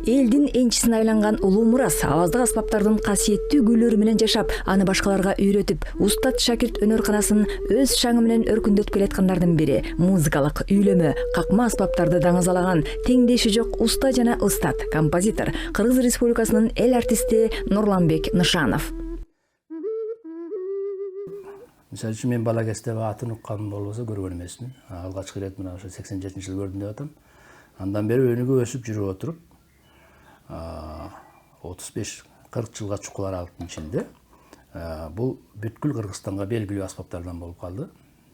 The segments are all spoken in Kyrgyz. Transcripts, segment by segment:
Элдин энчисине айланган Улуу Мурас аваздык аспаптардын касиеттүү күйлөрү менен жашап, аны башкаларга үйрөтүп, устат шакирт өнөр-канасын өз шаңы менен өркүндөтүп келаткандардын бири. Музыкалык үйлөмө, какма аспаптарды даңазалаган, теңдеши жок уста жана ыстат композитор, Кыргыз Республикасынын эл артисти Нурланбек Нышанов. Мисалы үчүн мен бала кезде атын укканым болбосо көргөн эмесмин. Алгачкы ирет мына ошо 87-жылы көрдүм деп атам. Андан бери өнүгүп өсүп жүрүп отуруп 35-40 жылга чукул аралыктын ичинде бул бүткүл Кыргызстанга белгилүү аспаптардан болуп калды.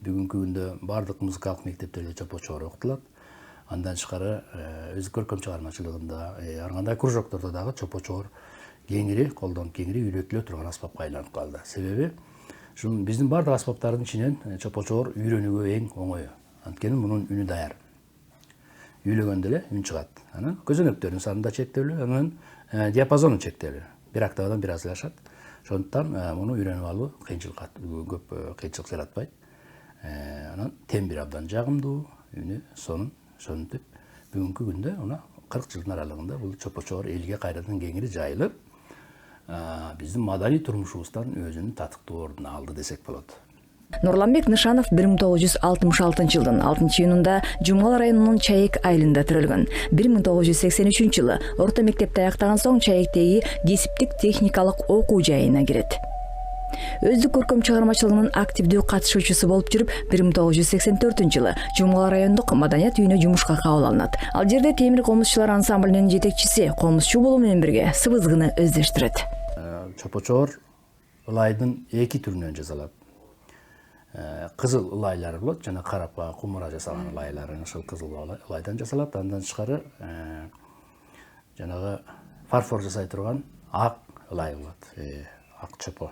Бүгүнкү күндө бардык музыкалык мектептерде чопо чоор окутулат. Андан тышкары өз көркөм чыгармачылыгында, ар кандай кружоктордо дагы чопо чоор кеңири колдонуп, кеңири үйрөтүлө турган аспапка айланып калды. Себеби биздин бардык аспаптардын ичинен чопо чоор үйрөнүүгө эң оңою. Анткени мунун үнү даяр. Үйлөгөндө эле үн чыгат. Анан көзөнөктөрдүн саны да чектелүү, анан диапазону чектелүү. Бир октавадан бир аз ашат. Ошондуктан муну үйрөнүп алуу көп кыйынчылык жаратпайт. Анан тембри абдан жагымдуу, үнү сонун, ошентип бүгүнкү күндө 40 жылдын аралыгында бул чопо чоор элге кайрадан кеңири жайылып, биздин маданий турмушубуздан өзүнүн татыктуу ордун алды десек болот. Нурланбек Нышанов 1966 жылдын 6-июнунда Жумгал районунун Чайек айылында төрөлгөн. 1983 жылы орто мектепти аяктаган соң Чаектеги кесиптик техникалык окуу жайына кирет. Өздүк көркөм чыгармачылыгынын активдүү катышуучусу болуп жүрүп, 1984 жылы Жумгал райондук маданият үйүнө жумушка кабыл алынат. Ал жерде темир комузчулар ансамблинин жетекчиси комузчу болуу менен бирге сыбызгыны өздөштүрөт. Чопо чоор ылайдын эки түрүнөн жасалат. Кызыл ылайлар болот, жана карапа, кумура жасалган ылайлар, ошол кызыл ылайдан жасалат. Андан тышкары жанагы фарфор жасай турган ак ылай болот, ак чопо.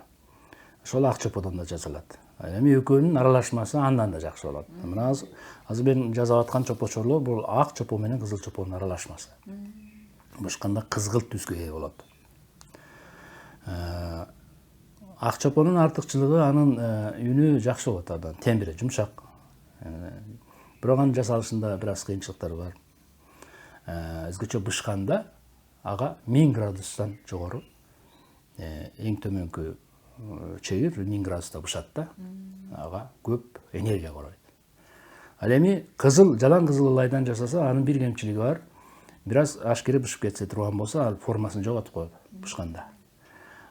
Ошол ак чоподон да жасалат. Эми экөөнүн аралашмасы андан да жакшы болот. Мына азыр мен жасап аткан чопо чоорлор бул ак чопо менен кызыл чопонун аралашмасы. Башканда кызгылт түскө ээ болот. Ак чопонун артыкчылыгы анын үнү жакшы болот, абдан тембри жумшак. Бирок анын жасалышында бир аз кыйынчылыктар бар. Өзгөчө бышканда ага 1000 градустан жогору эң төмөнкү чегир 1000 градуста бышат да. Ага көп энергия коройт. Ал эми жалаң кызыл ылайдан жасаса, анын бир кемчилиги бар. Бир аз ашкере бышып кетсе турган болсо, ал формасын жоготуп коет бышканда.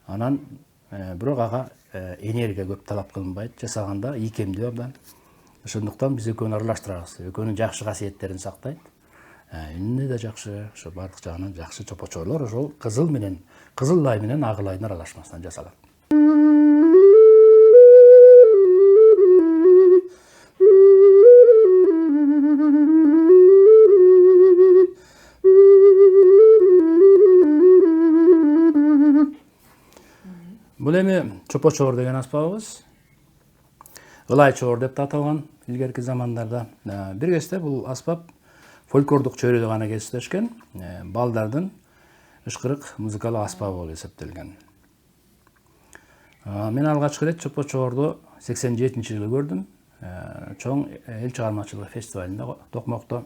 Анан бирок ага энергия көп талап кылынбайт, жасаганда ийкемдүү абдан. Ошондуктан биз экөөнү аралаштырабыз. Экөөнүн жакшы касиеттерин сактайт. Үнү да жакшы, ошо бардык жагынан жакшы чопо чоорлор ошол кызыл ылай менен ак ылайдын аралашмасынан жасалат. Бул эми чопо чоор деген аспабыбыз. Ылай чоор деп аталган илгерки замандарда. Бир кезде бул аспап фольклордук чөйрөдө гана кездешкен, балдардын ышкырык музыкалык аспабы болуп эсептелген. Мен алгачкы ирет чопо чоорду 87-жылы көрдүм. Чоң эл чыгармачылыгы фестивалында Токмокто.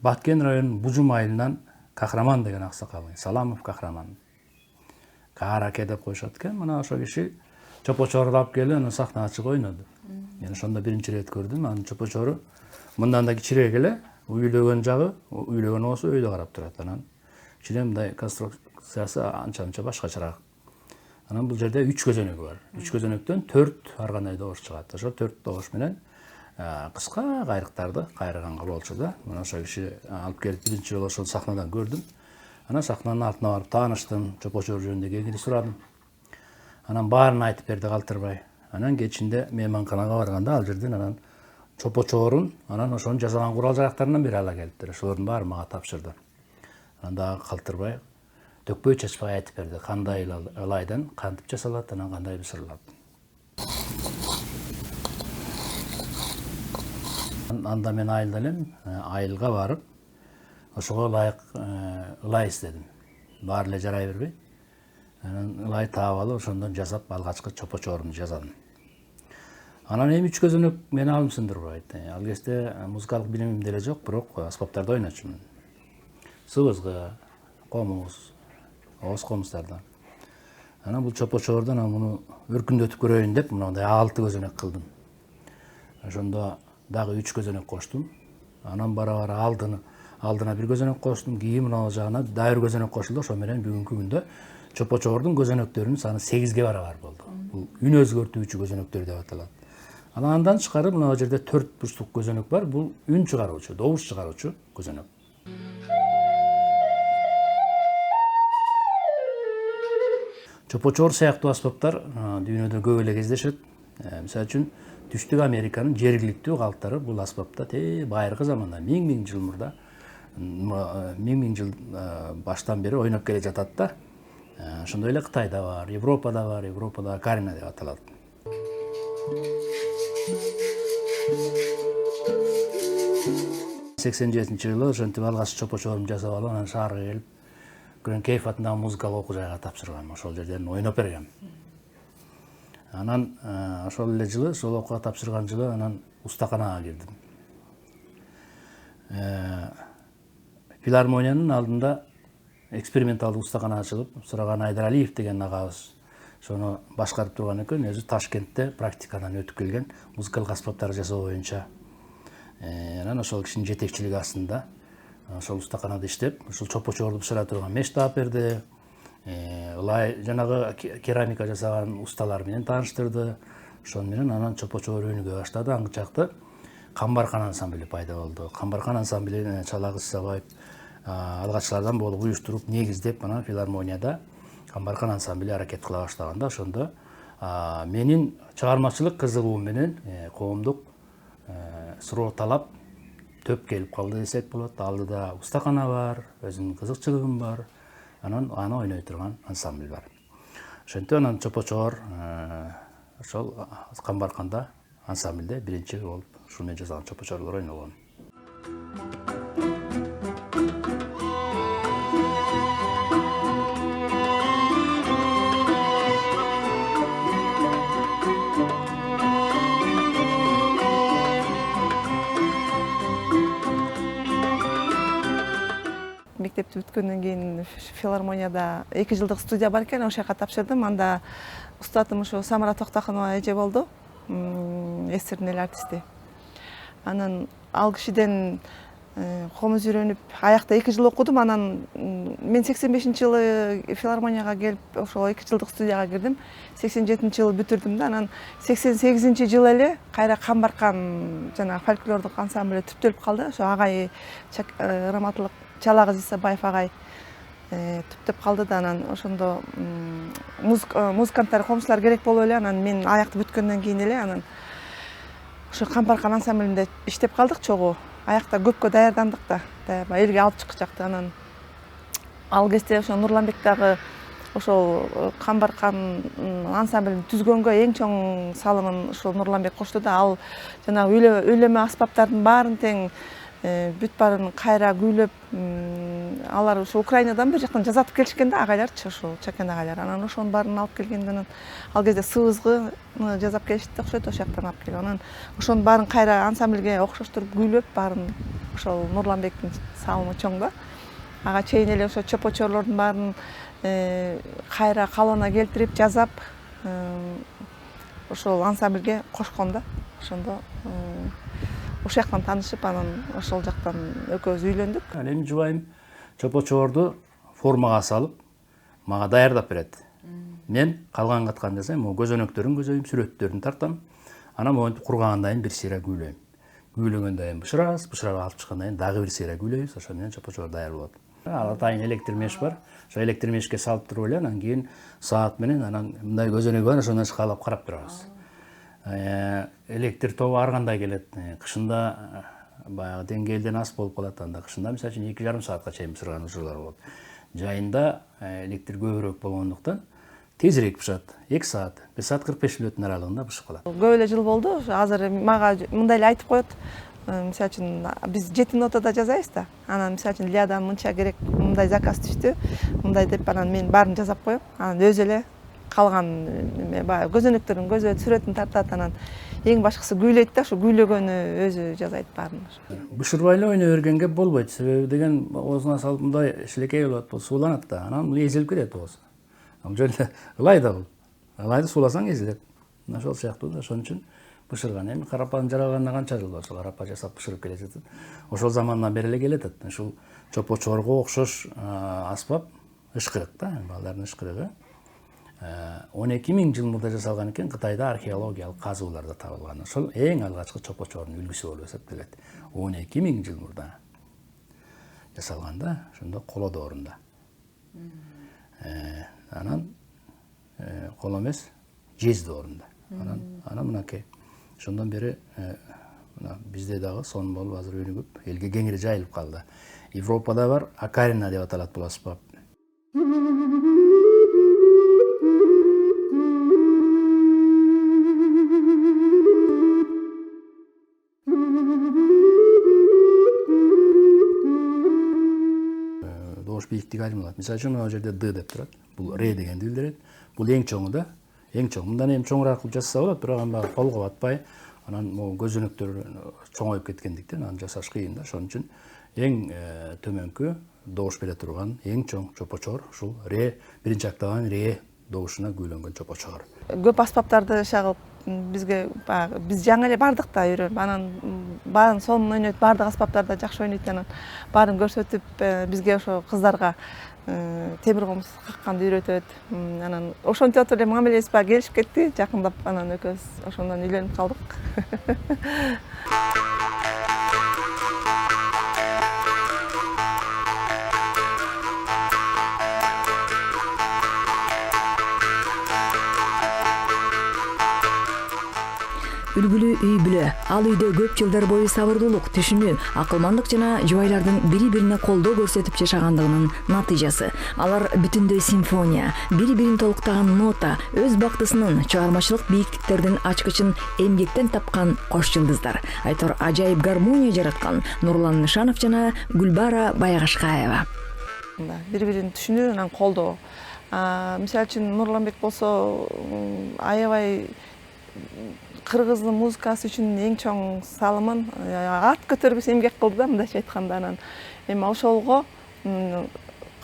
Баткен районунун Бужум айылынан Кахраман деген аксакал, Саламов Кахраман. Каараке деп коюшат экен. Мына ошол киши чопо чоорду алып келип, аны сахнага чыгып ойноду. Мен ошондо биринчи ирет көрдүм. Анын чопо чоору мындан да кичирээк эле, үйлөгөн жагы, үйлөгөн оосу өйдө карап турат. Анан кичине мындай конструкциясы анча башкачараак. Анан бул жерде 3 көзөнөгү бар. 3 көзөнөктөн 4 ар кандай добуш чыгат. Ошол 4 добуш менен кыска кайрыктарды кайрыганга болчу да. Мына ошол киши алып келип биринчи жолу ошол сахнадан көрдүм. Анан сахнанын артына барып тааныштым, чопо чоор жөнүндө кеңири сурадым. Анан баарын айтып берди калтырбай. Анан кечинде мейманканага барганда ал жерден анан чопо чоорун, анан ошонун жасаган курал-жарактарынан бери ала келиптир. Ошолордун баары мага тапшырды. Анан дагы калтырбай төкпөй чачпай айтып берди, кандай ылайдан кантип жасалат, анан кандай бышырылат. Анда мен айылда элем, айылга барып, ошого ылайык ылай издедим. Баары эле жарай бербейт. Анан ылай таап алып, ошондон жасап алгачкы чопо чоорумду жасадым. Анан эми 3 көзөнөк мени алым сындырбайт. Ал кезде музыкалык билимим деле жок, бирок аспаптарды ойночумун. Сыбызгы, комуз, ооз комуздардан. Анан бул чопо-чордон муну өркүндөтүп көрөйүн деп мындай 6 көзөнөк кылдым. Ошондо дагы 3 көзөнөк коштум. Анан бара-бара алдына бир көзөнөк коштум, кийин мына жагына дагы бир көзөнөк кошулду. Ошо менен бүгүнкү күндө чопо-чордун көзөнөктөрүнүн саны 8ге барабар болду. Бул үн өзгөртүүчү көзөнөктөр деп аталат. Андан тышкары мына жерде 4 бурчтук көзөнөк бар. Бул үн чыгаруучу, добуш чыгаруучу көзөнөк. Чопо-чор сыяктуу аспаптар дүйнөдө көп эле кездешет. Мисалы үчүн Түштүк Американын жергиликтүү калктары бул аспапта байыркы заманда 1000 жыл мурда 1000 жыл баштан бери ойноп келе жатат да. Ошондой эле Кытайда бар, Европада карина деп аталат. 87-жылы ошентип алгачкы чопо-чорумду жасап алып, анан шаарга келип, Күрөнкеев атындагы музыкалык окуу жайга тапшыргам. Ошол жерден ойноп бергем. Анан ошол эле жылы, ошол окууга тапшырган жылы анан устаканага кирдим. Филармониянын алдында эксперименталдуу устакана ачылып, Сураган Айдаралиев деген агабыз ошону башкарып турган экен. Өзү Ташкентте практикадан өтүп келген, музыкалык аспаптар жасоо боюнча. Анан ошол кишинин жетекчилиги астында ошол устаканада иштеп, ушул чопо-чорду бышыра турган меш таап берди. Ылай жанагы керамика жасаган усталар менен тааныштырды. Ошол менен анан чопо-чор өнүгө баштады. Аңчакты Камбаркан ансамблі пайда болду. Камбаркан ансамблі Чалагыз Сабаев алгачкылардан болуп уюштуруп, негиздеп, анан филармонияда Камбаркан ансамблі аракет кыла баштаганда, ошондо менин чыгармачылык кызыгуум менен коомдук суроо талап төп келип калды десек болот. Алдыда устакана бар, өзүнүн кызыкчылыгым бар. Анан аны ойной турган ансамбль бар. Ошентип анан чопо-чор ошол Камбарканда ансамбльде биринчи болуп ушул менен жасалган чопо-чорлор ойногон. Мектепти бүткөндөн кийин филармонияда 2 жылдык студия бар экен, ошол жака тапшырдым. Анда устатым ошо Самара Токтаканова эже болду, эстердин эл артисти. Анан ал кишиден комуз үйрөнүп, аякта 2 жыл окудум. Анан мен 85-жылы филармонияга келип, ошол 2 жылдык студияга кирдим. 87-жылы бүтүрдүм да. Анан 88-жылы эле кайра Камбаркан жана фольклордук ансамбль түптөлүп калды. Ошо агай раматылык Чалагыз Исабаев агай түптөп калды да. Анан ошондо музыканттар, комузчулар керек болуп эле, анан мен аякты бүткөндөн кийин эле анан ошо Камбаркан ансамблинде иштеп калдык чогуу. Аякта көпкө даярдандык да, даярба элге алып чыкчакты. Анан ал кезде ошо Нурланбек дагы ошол Камбаркан ансамблин түзгөнгө эң чоң салымын ошол Нурланбек кошту да. Ал жана үйлөмө аспаптардын баарын тең бүт баарын кайра күүлөп, алар ошо Украинадан бир жактан жасатып келишкен да, агайларчы, ошол Чакен агайлар. Анан ошонун баарын алып келгенден ал кезде сыбызгы жасап келишти окшойт, ошол жактан алып келген. Анан ошонун баарын кайра ансамбльге окшоштуруп күүлөп, баарын ошол Нурланбектин салымы чоң да. Ага чейин эле ошо чопо-чорлордун баарын кайра калыбына келтирип жазап, ошол ансамбльге кошкон да. Ошондо ошол жактан таанышып, анан ошол жактан экөөбүз үйлөндүк. Эми жубайым чопо-чорду формага салып, мага даярдап берет. Мен калган каткан жасайм, көзөнөктөрүн көзөйм, сүрөттөрүн тартам. Анан монтип кургагандан кийин бир сыйра күүлөйм. Күүлөгөндөн кийин бышырабыз, алып чыккандан кийин дагы бир сыйра күүлөйбүз. Ошо менен чопо-чор даяр болот. Атайын электр меш бар. Ошо электр мешке салып туруп эле, анан кийин саат менен анан мындай көзөнөгү бар, ошондон шкалап карап турабыз. Электр тобу ар кандай келет. Кышында баягы деңгээлден аз болуп калат, анда кышында мисалы үчүн 2,5 саатка чейин бышырган учурлар болот. Жайында электр көбүрөөк болгондуктан тезирээк бышат. 2 саат, 1 саат 45 мүнөттүн аралыгында бышып калат. Көп эле жыл болду. Азыр мага мындай эле айтып коет. Мисалы үчүн биз 7 нотада жазайбыз да. Анан мисалы үчүн Лиядан мынча керек, мындай заказ түштү, мындай деп анан мен баарын жазап коем. Анан өзү эле калган баягы көзөнөктөрдүн көзү сүрөтүн тартат, анан эң башкысы күйлөйт да, ушу күйлөгөнү өзү жасайт баарын. Бышырбай эле ойной бергенге болбойт. Себеби деген оозуна салып мындай шилекей болот, бул сууланат да, анан бул эзилип кетет ооз. Ал жерде ылай да бул. Ылайды сууласаң эзилет. Ошол сыяктуу да, ошон үчүн бышырган. Эми карапаны жаралганына канча жыл болсо, карапа жасап бышырып келе жатат. Ошол замандан бери эле келе жатат. Ушул чопочорго окшош аспап ышкырык да, балдардын ышкырыгы. 12.000 жыл мурда жасалган экен, Кытайда археологиялык казууларда табылган. Ошол эң алгачкы чопочордун үлгүсү болуп эсептелет. 12.000 жыл мурда жасалган да, ошондо коло доорунда. Анан коло эмес, жез доорунда. Анан мынакей. Ошондон бери мына бизде дагы сонун болуп азыр өнүгүп, элге кеңири жайылып калды. Европада бар акарина деп аталат бул аспап. Доош бийиктиги айырмалат. Мисалы үчүн мына жерде д деп турат. Бул ре дегенди билдирет. Бул эң чоңу да, эң чоң. Мындан эми чоңураак кылып жасаса болот, бирок аны колго батпай, анан могу көзөнөктөр чоңоюп кеткендиктен аны жасаш кыйын да. Ошон үчүн эң төмөнкү доош бере турган эң чоң чопочор ушул ре, биринчи октаванын ре доошуна күйлөнгөн чопочор. Көп аспаптарды шагып бизге баягы биз жаңы эле бардык да үйрөнүп, анан баарын сонун ойнойт, баардык аспаптарды жакшы ойнойт, анан баарын көрсөтүп бизге ошо кыздарга темир комуз какканды үйрөтөт. Анан ошентип отуруп эле мамилебиз баягы келишип кетти, жакындап, анан экөөбүз ошондон үйлөнүп калдык. Үлгүлүү үй бүлө. Ал үйдө көп жылдар бою сабырдуулук, түшүнүү, акылмандык жана жубайлардын бири-бирине колдоо көрсөтүп жашагандыгынын натыйжасы. Алар бүтүндөй симфония, бири-бирин толуктаган нота, өз бактысынын чыгармачылык бийиктиктердин ачкычын эмгектен тапкан кош жылдыздар. Айтор ажайып гармония жараткан Нурлан Нышанов жана Гүлбара Байгашкаева. Бири-бирин түшүнүү, анан колдоо. Мисалы үчүн Нурланбек болсо аябай кыргыздын музыкасы үчүн эң чоң салымын ат көтөргүс эмгек кылды да, мындайча айтканда. Анан эми ошолго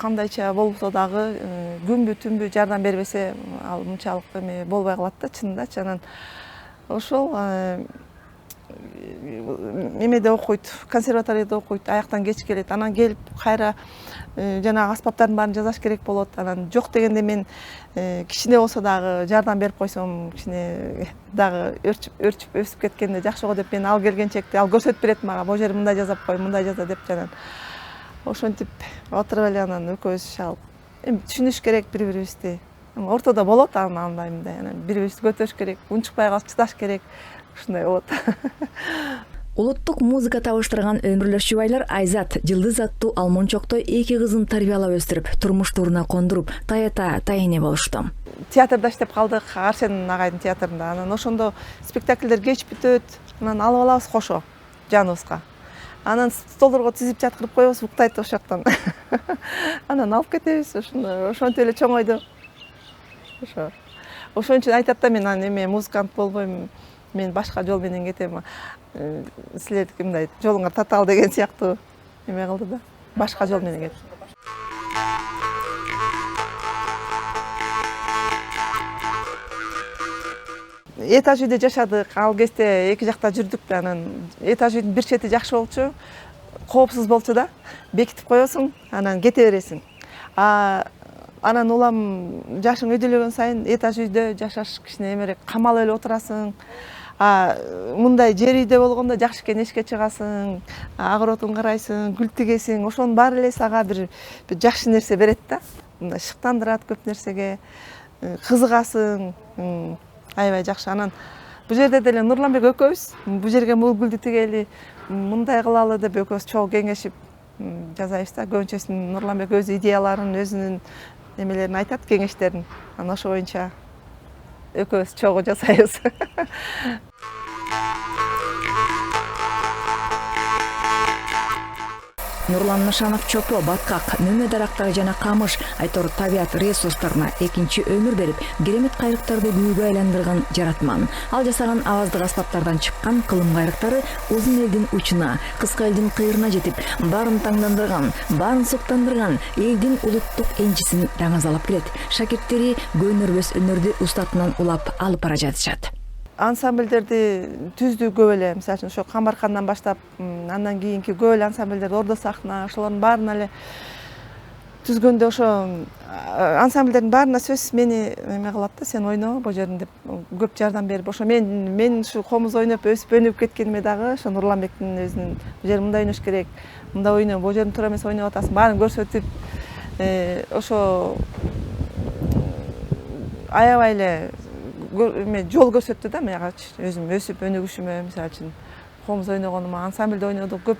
кандайча болсо дагы күнбү түнбү жардам бербесе ал мынчалык эме болбой калат да, чынындачы. Анан ошол эмеде окуйт, консерваторияда окуйт, аяктан кеч келет. Анан келип кайра жанагы аспаптардын баарын жасаш керек болот. Анан жок дегенде мен кичине болсо дагы жардам берип койсом, кичине дагы өрчүп өсүп кеткенде жакшы го деп, мен ал келгенчекти ал көрсөтүп берет мага. Бул жери мындай жасап кой, мындай жаза деп. Анан ошентип отуруп эле анан экөөбүз шалып. Эми түшүнүш керек бири-бирибизди. Ортодо болот андай мындай. Анан бири-бирибизди көтөрүш керек, унчукпай калып чыдаш керек. Ушундай болот. Улуттук музыка табыштырган өмүрлөш жубайлар Айзат, Жылдыз аттуу алмончокто 2 кызын тарбиялап өстүрүп, турмуштууруна кондуруп, таята тайыне болушту. Театрда иштеп калдык, Арсен агайдын театрында. Анан ошондо спектакльдер кеч бүтөт. Анан алып алабыз кошо жаныбызга. Анан столдорго тизип жаткырып коебуз, уктайт ошол жактан. Анан алып кетебиз, ошентип эле чоңойду. Ошон үчүн айтат да, мен эме музыкант болбойм, мен башка жол менен кетем. Силердики мындай жолуңар татаал деген сыяктуу эме кылды да. Башка жол менен кет. Этаж үйдө жашадык. Ал кезде эки жакта жүрдүк да, анан этаж үйдүн бир чети жакшы болчу, коопсуз болчу да. Бекитип коесуң, анан кете бересиң. Анан улам жашың өйдөлөгөн сайын этаж үйдө жашаш кичине эмерээк, камалып эле отурасың. Мындай жер үйдө болгондо жакшы экен, эшикке чыгасың, огородун карайсың, гүл тигесиң, ошонун баары эле сага бир жакшы нерсе берет да. Мындай шыктандырат көп нерсеге, кызыгасың, аябай жакшы. Анан бул жерде деле Нурланбек экөөбүз бул жерге бул гүлдү тигели, мындай кылалы деп экөөбүз чогуу кеңешип жасайбыз да. Көбүнчөсүн Нурланбек өз идеяларын, өзүнүн эмелерин айтат, кеңештерин. Анан ошо боюнча экөөбүз чогуу жасайбыз. Нурлан Нышанов чопо, баткак, мөмө дарактары жана камыш айтор табият ресурстарына экинчи өмүр берип, керемет кайрыктарды күүгө айландырган жаратман. Ал жасаган аваздык аспаптардан чыккан кылым кайрыктары узун элдин учуна, кыска элдин кыйрына жетип, баарын таңдандырган, баарын суктандырган, элдин улуттук энчисин даңазалап келет. Шакирттери көнөрбөс өнөрдү устатынан улап алып бара жатышат. Ансамбльдерди түздүү көп эле, мисалы үчүн ошо Камбаркандан баштап, андан кийинки көп эле ансамбльдер, Ордо сахна, ошолордун баарын эле түзгөндө ошо ансамбльдердин баарына сөз мени эме кылат да, сен ойно бул жерин деп көп жардам берип, ошо мен ушу комуз ойноп өсүп өнүгүп кеткениме дагы ошо Нурланбектин өзүнүн бул жер мындай ойнош керек, мындай ойно, бул жерин туура эмес ойноп атасың, баарын көрсөтүп, ошо аябай эле жол көрсөттү да мага өзүм өсүп өнүгүшүмө. Мисалы үчүн комуз ойногонума, ансамбльде ойнодук, көп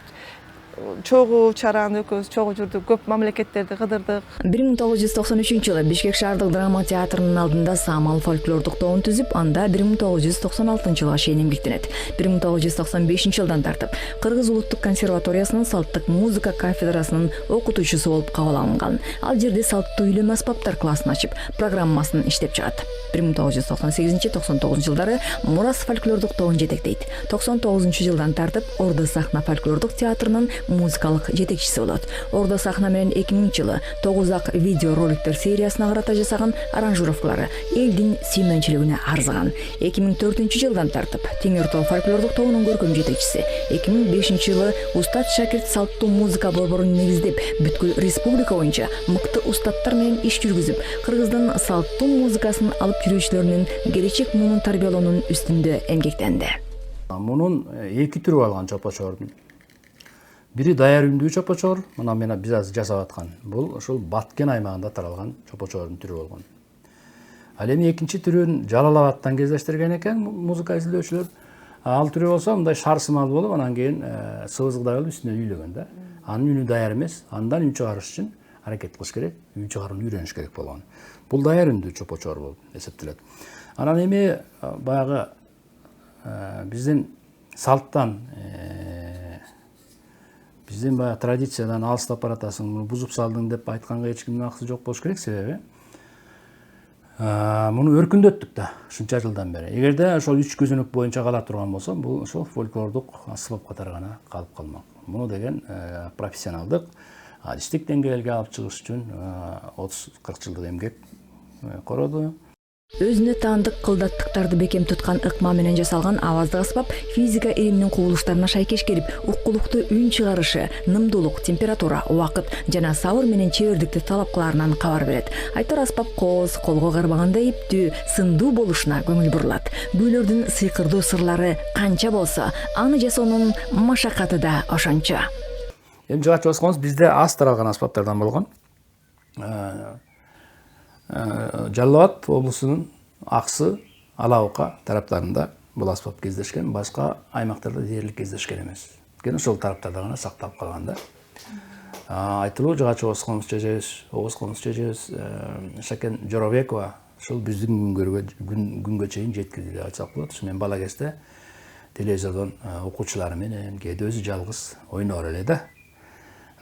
чогуу чараны экөөбүз чогуу жүрдүк, көп мамлекеттерди кыдырдык. 1993-жылы Бишкек шаардык драма театрынын алдында Самал фольклордук тобун түзүп, анда 1996-жылга чейин эмгектенет. 1995-жылдан тартып Кыргыз улуттук консерваториясынын салттык музыка кафедрасынын окутуучусу болуп кабыл алынган. Ал жерде салттуу үйлөнмө аспаптар классын ачып, программасын иштеп чыгат. 1998-99 жылдары Мурас фольклордук тобун жетектейт. 99-жылдан тартып Ордо сахна фольклордук театрынын музыкалык жетекчиси болот. Ордо сахна менен 2000-жылы 9 видео роликтер сериясына карата жасаган аранжировкалары элдин сүймөнчүлүгүнө арзыган. 2004-жылдан тартып Теңир Тоо фольклордук тобунун көркөм жетекчиси. 2005-жылы Устат Шакирт салттуу музыка борборун негиздеп, бүткүл республика боюнча мыкты устаттар менен иш жүргүзүп, Кыргыздын салттуу музыкасын алып жүрүүчүлөрүнүн келечек муунун тарбиялоонун үстүндө эмгектенди. Мунун эки түрү алган чопочордун. Бири даяр үндүү чопочор, мына мен биз азыр жасап аткан. Бул ошол Баткен аймагында таралган чопочордун түрү болгон. Ал эми экинчи түрүн Жалал Абадтан кездештирген экен музыка изилдөөчүлөр. Ал түрү болсо мындай шар сымал болуп, анан кийин сыбызгыдай болуп үстүнө үйлөгөн да. Анын үнү даяр эмес, андан үн чыгарыш үчүн аракет кылыш керек, үн чыгарууну үйрөнүш керек болгон. Бул даяр үндүү чопочор болуп эсептелет. Анан эми баягы биздин салттан биздин баягы традициядан алыстап баратасың, муну бузуп салдың деп айтканга эч кимдин акысы жок болуш керек, себеби муну өркүндөттүк да ушунча жылдан бери. Эгерде ошол 3 көзөнөк боюнча кала турган болсо, бул ошол фольклордук аспап катары гана калып калмак. Муну деген профессионалдык, адистик деңгээлге алып чыгыш үчүн 30-40 жылдык эмгек короду. Өзүнө таандык кылдаттыктарды бекем туткан ыкма менен жасалган аваздык аспап физика илиминин кубулуштарына шайкеш келип, уккулуктуу үн чыгарышы, нымдуулук, температура, убакыт жана сабыр менен чебердикти талап кылаарынан кабар берет. Айтор аспап кооз, колго карбагандай эптүү, сындуу болушуна көңүл бурулат. Күүлөрдүн сыйкырдуу сырлары канча болсо, аны жасоонун машакаты да ошончо. Эми жыгач басканыбыз бизде аз таралган аспаптардан болгон. Жалал Абад облусунун Аксы, Алабука тараптарында бул аспап кездешкен, башка аймактарда дээрлик кездешкен эмес. Өйткөнү ошол тараптарда гана сакталып калган да. Айтылуу жыгач Оғыз комуз чежебиз, Шакен Жоробекова ушул биздин күнгө чейин жеткирди деп айтсак болот. Мен бала кезде телевизордон окуучулары менен, кээде өзү жалгыз ойноор эле да.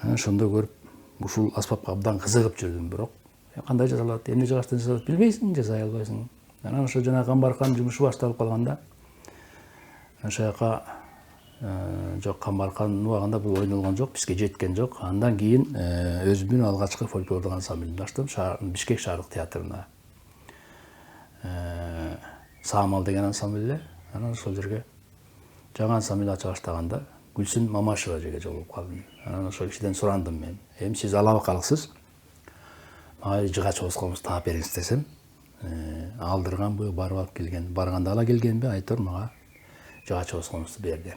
Ошондо көрүп ушул аспапка абдан кызыгып жүрдүм, бирок кандай жасалат, эмне жыгачтан жасалат билбейсиң, жасай албайсың. Анан ошо жана Камбаркан жумушу башталып калганда, ошол жака жок, Камбаркандын убагында бул ойнолгон жок, бизге жеткен жок. Андан кийин өзүмдүн алгачкы фольклордук ансамбльди ачтым Бишкек шаардык театрында. Самал деген ансамбль. Анан ошол жерге жаңы ансамбль ача баштаганда Гүлсүн Мамашева жерге жолугуп калдым. Анан ошол кишиден сурандым мен. Эми сиз алабыкалыксыз, мага жыгач Оғыз комуз таап бериңиз десем, алдырганбы, барып алып келген, барганда ала келгенби, айтор мага жыгач Оғыз комузду берди.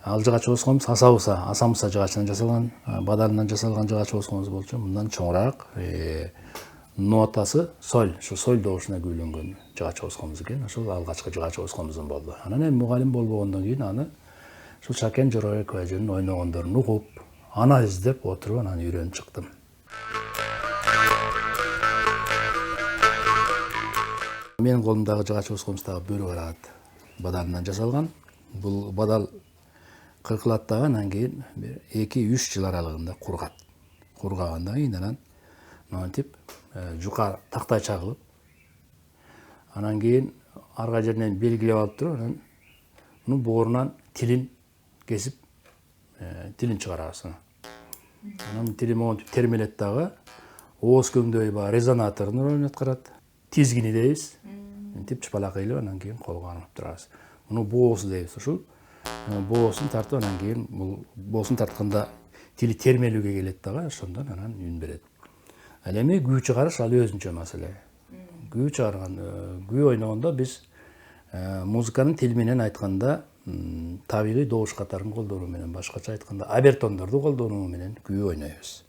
Ал жыгач Оғыз комуз Асамуса жыгачынан жасалган, бадалынан жасалган жыгач Оғыз комуз болчу. Мындан чоңураак, нотасы соль, ошо соль добушуна күүлөнгөн жыгач Оғыз комуз экен. Ошол алгачкы жыгач Оғыз комузум болду. Анан эми мугалим болбогондон кийин аны ушул Шакен Жоробекова эженин ойногондорун угуп, аны издеп отуруп, анан үйрөнүп чыктым. Менин колумдагы жыгач Оғыз комуз дагы бөрү караат бадалынан жасалган. Бул бадал кыркылат дагы анан кийин бир 2-3 жыл аралыгында кургат. Кургагандан кийин анан монтип жука тактай чагылып, анан кийин арга жеринен белгилеп алып туруп, анан мунун боорунан тилин кесип, тилин чыгарабыз. Анан тили монтип термелет дагы, ооз көңдөй баягы резонатордун ролун аткарат. Тизгини дейбиз. Мынтип чыпалак кыйлып, анан кийин колго алып турабыз. Муну боосу дейбиз. Ушул боосун тартып, анан кийин бул боосун тартканда тили термелүүгө келет дагы, ошондон анан үн берет. Ал эми күү чыгарыш ал өзүнчө маселе. Күү чыгарган, күү ойногондо биз музыканын тили менен айтканда табигый добуш катарын колдонуу менен, башкача айтканда обертондорду колдонуу менен күү ойнойбуз.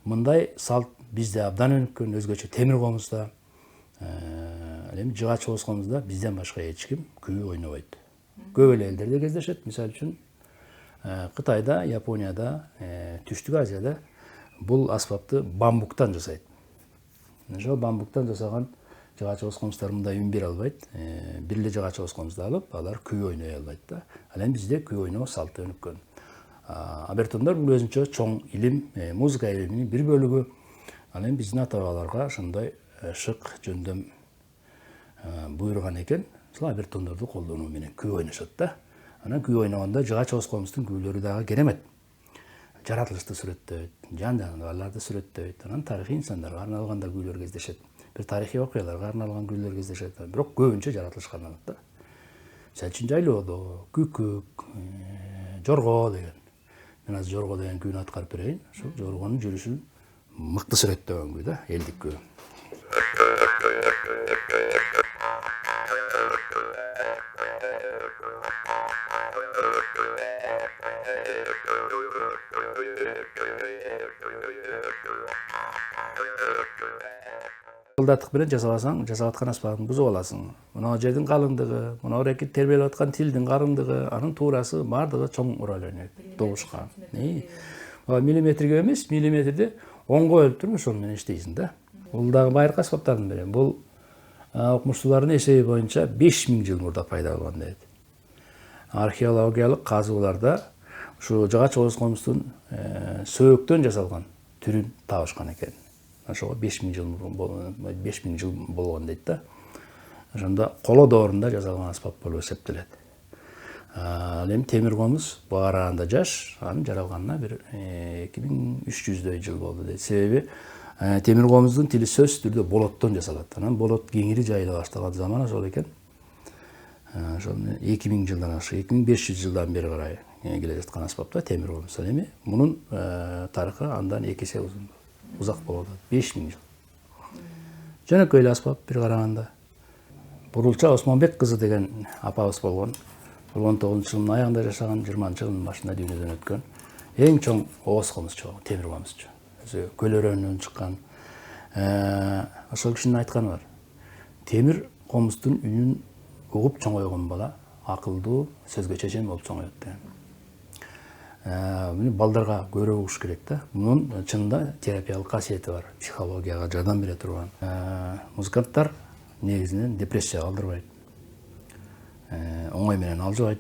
Мындай салт бизде абдан өнүккөн, өзгөчө темир комузда, ал эми жыгач ооз комузда бизден башка эч ким күү ойнобойт. Көп эле элдерде кездешет. Мисалы үчүн Кытайда, Японияда, Түштүк Азияда бул аспапты бамбуктан жасайт. Ошол бамбуктан жасаган жыгач ооз комуздар мындай үн бере албайт. Бир эле жыгач ооз комузду алып, алар күү ойной албайт да. Ал эми бизде күү ойноо салты өнүккөн. Обертондор бул өзүнчө чоң илим, музыка илиминин бир бөлүгү. Ал эми биздин ата-бабаларга ошондой шык жөндөм буйруган экен. Ошол обертондорду колдонуу менен күү ойношот да. Анан күү ойногондо жыгач ооз комуздун күүлөрү дагы керемет. Жаратылышты сүрөттөйт, жан-жаныбарларды сүрөттөйт. Анан тарыхый инсандарга арналган да күүлөр кездешет. Бир тарыхый окуяларга арналган күүлөр кездешет. Бирок көбүнчө жаратылышка арналат да. Мисалы үчүн жайлоодо күкүк, жорго деген. Мен азыр жорго деген күүнү аткарып берейин. Ошол жоргонун жүрүшүн мыкты сүрөттөгөн күү да, элдик күү. Кылдаттык менен жасабасаң, жасап аткан аспабыңды бузуп аласың. Мына жердин калыңдыгы, мына эки тербелип аткан тилдин калыңдыгы, анын туурасы бардыгы чоң роль ойнойт добушка. Миллиметрге эмес, миллиметрди онго бөлүп туруп ошол менен иштейсиң да. Бул дагы байыркы аспаптардын бири. Бул окумуштуулардын эсеби боюнча 5000 жыл мурда пайда болгон дейт. Археологиялык казууларда ушу жыгач ооз комуздун сөөктөн жасалган түрүн табышкан экен. Ошого 5000 жыл болгон дейт да. Ошондо коло доорунда жасалган аспап болуп эсептелет. Ал эми темир комуз баараганда жаш, анын жаралганына бир 2300 жыл болду дейт. Себеби темир комуздун тили сөзсүз түрдө болоттон жасалат. Анан болот кеңири жайыла баштаган заман ошол экен. Ошол 2000 жылдан ашык, 2500 жылдан бери карай келе жаткан аспап да темир комуз. Ал эми мунун тарыхы андан 2 эсе узак болот. 5000 жыл. Жөнөкөй эле аспап бир караганда. Бурулча Осмонбек кызы деген апабыз болгон. 19-жылдын аягында жашаган, 20-жылдын башында дүйнөдөн өткөн. Эң чоң ооз комузчу, темир комузчу. Өзү Көлөрөнүнөн чыккан. Ошол кишинин айтканы бар. Темир комуздун үнүн угуп чоңойгон бала акылдуу, сөзгө чечен болуп чоңойот деген. Муну балдарга көрө угуш керек да. Мунун чынында терапиялык касиети бар, психологияга жардам бере турган. Музыканттар негизинен депрессияга алдырбайт. Оңой менен алжыбайт.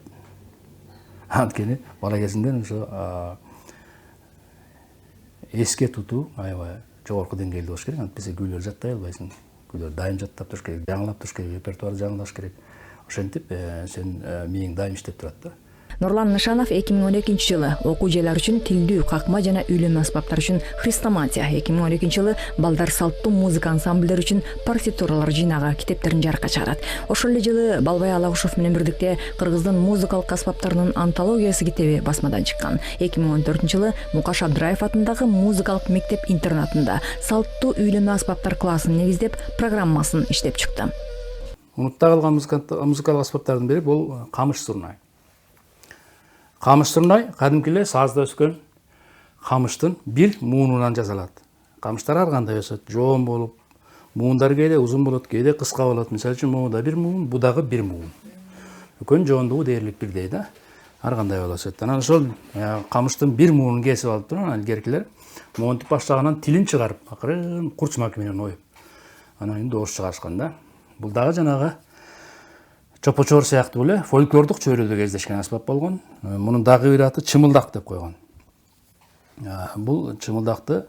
Анткени бала кезинден ошо эске тутуу аябай жогорку деңгээлде болуш керек. Антпесе күүлөр жаттай албайсың. Күүлөр дайым жаттап туруш керек, жаңылап туруш керек, репертуарды жаңылаш керек. Ошентип сен мээң дайым иштеп турат да. Нурлан Нышанов 2012-жылы окуу жайлар үчүн тилдүү, какма жана үйлөнмө аспаптар үчүн Хрестоматия, 2012-жылы балдар салттуу музыка ансамбльдери үчүн партитуралар жыйнагы китептерин жарыкка чыгарат. Ошол эле жылы Балбай Алагушев менен бирдикте Кыргыздын музыкалык аспаптарынын антологиясы китеби басмадан чыккан. 2014-жылы Мукаш Абдраев атындагы музыкалык мектеп-интернатында салттуу үйлөнмө аспаптар классын негиздеп программасын иштеп чыкты. Унутта калган музыкалык аспаптардын бири бул камыш сурнай. Камыш сурнай кадимки эле сазда өскөн камыштын бир муунунан жасалат. Камыштар ар кандай өсөт, жоон болуп, муундары кээде узун болот, кээде кыска болот. Мисалы үчүн могу да бир муун, бу дагы бир муун. Экөөнүн жоондугу дээрлик бирдей да. Ар кандай болуп өсөт. Анан ошол камыштын бир муунун кесип алып туруп, анан илгеркилер монтип баштагандан тилин чыгарып, акырын курч маки менен оюп. Анан добуш чыгарышкан да. Бул дагы жанагы чопочор сыяктуу эле фольклордук чөйрөдө кездешкен аспап болгон. Мунун дагы бир аты чымылдак деп койгон. Бул чымылдакты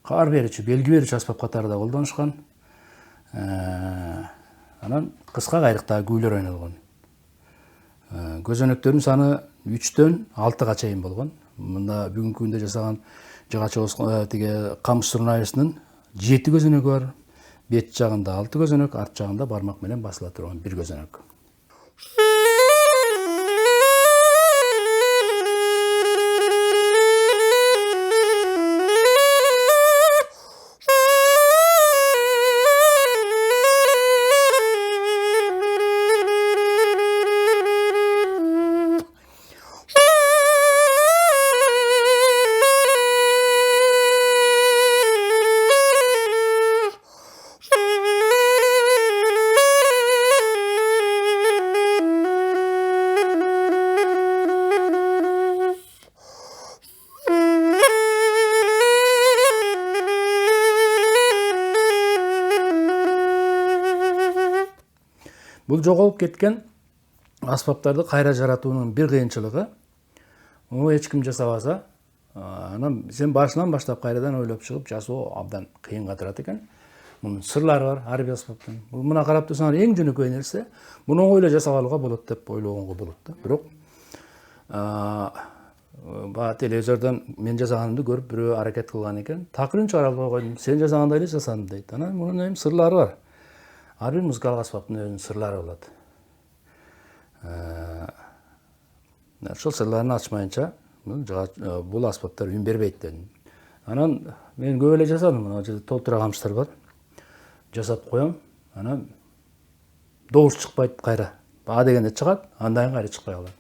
каар берүүчү, белги берүүчү аспап катары да колдонушкан. Анан кыска кайрыктагы күүлөр ойнолгон. Көзөнөктөрдүн саны 3-төн 6-га чейин болгон. Мында бүгүнкү күндө жасаган жыгачыбыз тиги камыш сурнайысынын 7 көзөнөгү бар. Бет жагында 6 көзөнөк, арт жагында бармак менен басыла турган 1 көзөнөк. Бул жоголуп кеткен аспаптарды кайра жаратуунун бир кыйынчылыгы, муну эч ким жасабаса, анан сен башынан баштап кайрадан ойлоп чыгып жасоо абдан кыйынга турат экен. Мунун сырлары бар ар бир аспаптын. Бул мына карап турсаңар эң жөнөкөй нерсе, муну оңойло жасап алууга болот деп ойлогонго болот да. Бирок баа телевизордон мен жасаганымды көрүп бирөө аракет кылган экен. Такырын чыгара албай койдум. Сен жасагандай эле жасадым дейт. Анан мунун эми сырлары бар. Ар бир музыкалык аспаптын өзүнүн сырлары болот. Ошол сырларын ачмайынча бул аспаптар үн бербейт дедим. Анан мен көп эле жасадым. Мына жерде толтура камыштар бар. Жасап коем. Анан добуш чыкпайт кайра. Баа дегенде чыгат, андан кайра чыкпай калат.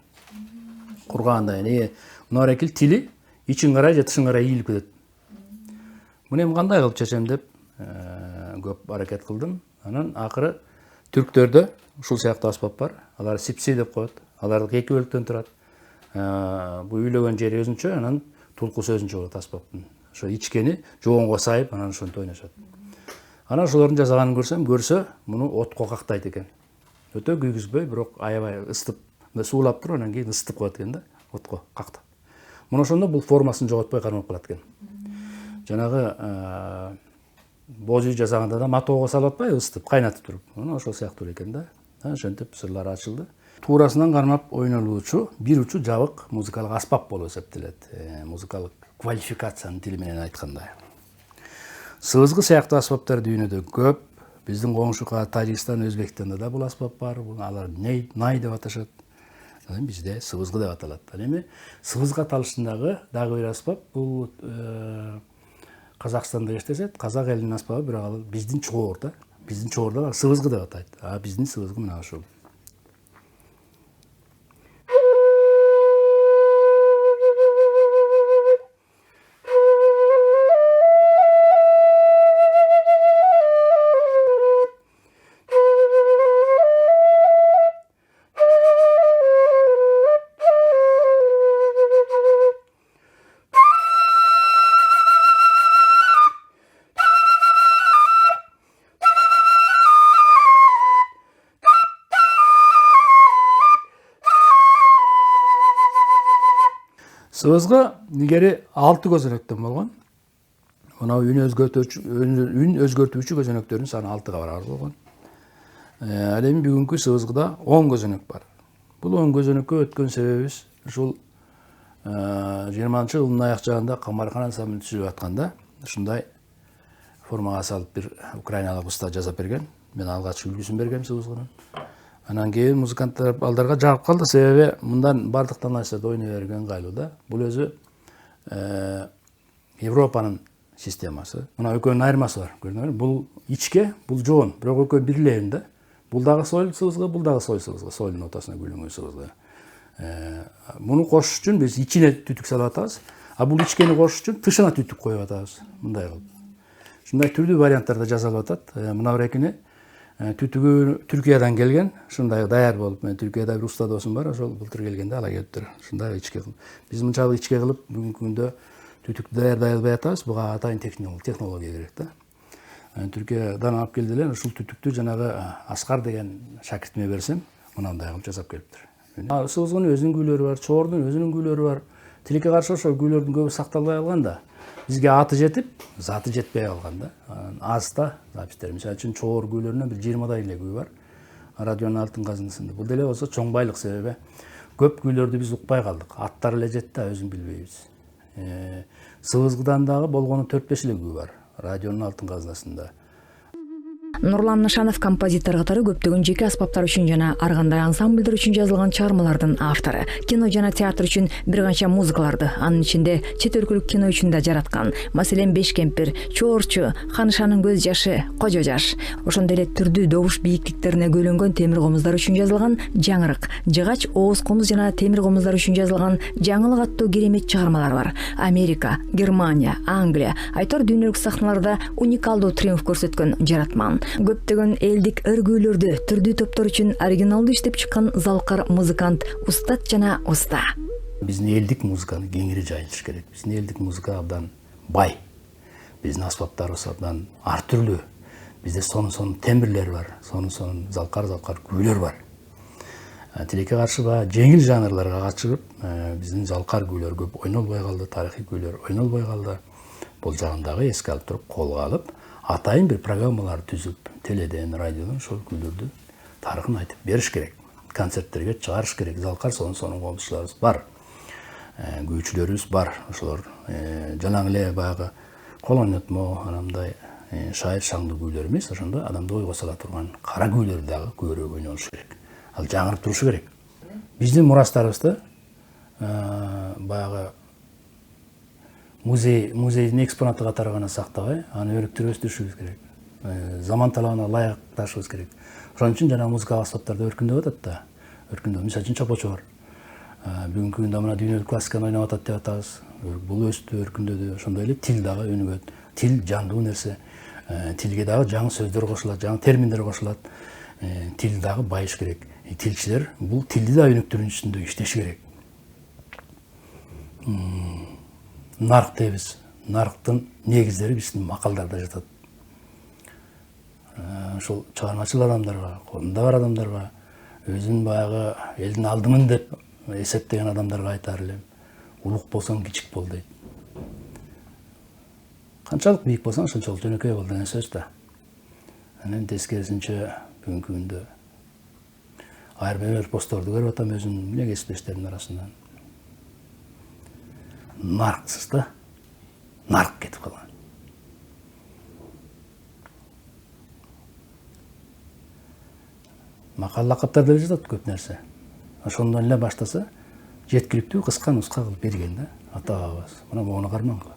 Кургандай. Мына тили ичин карай же тышын карай ийилип кетет. Муну эми кандай кылып чечем деп көп аракет кылдым. Анан акыры түрктөрдө ушул сыяктуу аспап бар. Алар сипси деп коет. Алар 2 бөлүктөн турат. Бул үйлөгөн жери өзүнчө, анан тулкусу өзүнчө болот аспаптын. Ошо ичкени жоонго сайып, анан ошентип ойношот. Анан ошолордун жасаганын көрсө, муну отко кактайт экен. Өтө күйгүзбөй, бирок аябай ыстып, суулап туруп, анан кийин ыстып коет экен да, отко кактап. Муну ошондо бул формасын жоготпой кармап калат экен. Жанагы боз үй жасаганда да матоого салып атпайбы, ыстып, кайнатып туруп. Муну ошол сыяктуу экен да. Ошентип сырлары ачылды. Туурасынан кармап ойнолуучу бир учу жабык музыкалык аспап болуп эсептелет. Музыкалык квалификациянын тили менен айтканда. Сызгы сыяктуу аспаптар дүйнөдө көп. Биздин коңшу Тажикстан, Өзбекстанда да бул аспап бар. Алар най деп аташат. Бизде сыбызгы деп аталат. Ал эми сыбызга аталышындагы дагы бир аспап бул Казакстанда иштешет. Казак элинин аспабы, бирок ал биздин чоор да. Биздин чоорда сыбызгы деп атайт. Биздин сыбызгы мына ушул. Сыбызгы илгери 6 көзөнөктөн болгон. Мына үн өзгөртүүчү көзөнөктөрдүн саны 6га барабар болгон. Ал эми бүгүнкү сыбызгыда 10 көзөнөк бар. Бул 10 көзөнөккө өткөн себебибиз ушул 20-жылдын аяк жагында Камархан ансамбль түзүп атканда ушундай формага салып бир украиналык уста жасап берген. Мен алгач үлгүсүн бергем сыбызгынын. Анан кийин музыканттар алдарга жагып калды, себеби мындан бардык наачыларды ойной берген ыңгайлуу да. Бул өзү Европанын системасы. Мына экөөнүн айырмасы бар. Көрдүңөрбү? Бул ичке, бул жоон, бирок экөө бирлерин да. Бул дагы сойл сыбызгы, бул дагы сойл сыбызгы, сойлдун ортосуна күлүнгөн сыбызгы. Муну кошуш үчүн биз ичине түтүк салып атабыз, а бул ичкени кошуш үчүн тышына түтүк коюп атабыз. Мындай кылып. Ушундай түрдүү варианттарда жасалып атат. Мына бирекини түтүгү Түркиядан келген, ушундай даяр болуп, мен Түркияда бир уста досум бар, ошол былтыр келгенде ала келиптир. Ушундай ичке кылып. Биз мынчалык ичке кылып бүгүнкү күндө түтүктү даярдай албай атабыз. Буга атайын технология керек да. Түркиядан алып келди эле, ушул түтүктү жанагы Аскар деген шакиртиме берсем, мынандай кылып жасап келиптир. Сыбызгынын өзүнүн күйлөрү бар, чоордун өзүнүн күйлөрү бар. Тилекке каршы ошо күйлөрдүн көбү сакталбай калган да. Бизге аты жетип, заты жетпей калган да. Аз да запистер. Мисалы үчүн чоор күйлөрүнөн бир 20дай эле күй бар. Радионун алтын казынасында. Бул деле болсо чоң байлык, себеби көп күйлөрдү биз укпай калдык. Аттары эле жет да, өзүн билбейбиз. Сыбызгыдан дагы болгону 4-5 эле күй бар. Радионун алтын казынасында. Нурлан Нышанов композитор катары көптөгөн жеке аспаптар үчүн жана ар кандай ансамбльдер үчүн жазылган чыгармалардын автору. Кино жана театр үчүн бир канча музыкаларды, анын ичинде чет өлкөлүк кино үчүн да жараткан. Маселен, Беш кемпир, Чоорчу, Ханышанын көз жашы, Кожо жаш. Ошондой эле түрдүү добуш бийиктиктерине көйлөнгөн темир комуздар үчүн жазылган Жаңырык, Жыгач, Ооз комуз жана темир комуздар үчүн жазылган Жаңылык аттуу керемет чыгармалар бар. Америка, Германия, Англия, айтор дүйнөлүк сахналарда уникалдуу триумф көрсөткөн жаратман. Көптөгөн элдик өргүүлөрдү түрдүү топтор үчүн оригиналдуу иштеп чыккан залкар музыкант, устат жана уста. Биздин элдик музыканы кеңири жайылыш керек. Биздин элдик музыка абдан бай. Биздин аспаптарыбыз абдан ар түрлүү. Бизде сонун тембрлер бар, сонун залкар күйлөр бар. Тилекке каршы жеңил жанрларга качып, биздин залкар күйлөр көп ойнолбой калды, тарыхый күйлөр ойнолбой калды. Бул жагын дагы эске алып туруп, колго алып, атайын бір программалар түзүп, теледен, радиодон ошол күйлөрдү тарыхын айтып бериш керек. Концерттерге чыгарыш керек. Залкар сонун комузчуларыбыз бар. Күйчүлөрүбүз бар. Ошолор жалаң эле баягы кол ойнотмо, анандай шайыр шаңдуу күйлөр эмес, ошондо адамды ойго сала турган кара күйлөр дагы көбүрөөк ойнолуш керек. Ал жаңырып турушу керек. Биздин мурастарыбызды баягы музейдин экспонаты катары гана сактабай, аны өнүктүрүп өстүрүшүбүз керек. Заман талабына ылайыкташыбыз керек. Ошон үчүн жана музыкалык аспаптарда өркүндөп атат да. Мисалы үчүн чопочор. Бүгүнкү күндө мына дүйнөлүк классиканы ойноп атат деп атабыз. Бул өстү, өркүндөдү. Ошондой эле тил дагы өнүгөт. Тил жандуу нерсе. Тилге дагы жаңы сөздөр кошулат, жаңы терминдер кошулат. Тил дагы байыш керек. Тилчилер бул тилди да өнүктүрүүсүндө иштеши керек. Нарк дейбиз. Нарктын негиздери биздин макалдарда жатат. Ошол чыгармачыл адамдарга, колунда бар адамдарга, өзүн баягы элдин алдымын деп эсептеген адамдарга айтар элем. Улук болсоң кичик бол дейт. Канчалык бийик болсоң ошончолук жөнөкөй бол деген сөз да. Анан тескерисинче бүгүнкү күндө айрым бир постторду көрүп атам өзүмдүн кесиптештеримдин арасынан. Нарксыз да. Нарк кетип калган. Макал лакаптарда жатат көп нерсе. Ошондон эле баштаса жеткиликтүү кыска нуска кылып берген да ата бабабыз. Мына мону карман кылат.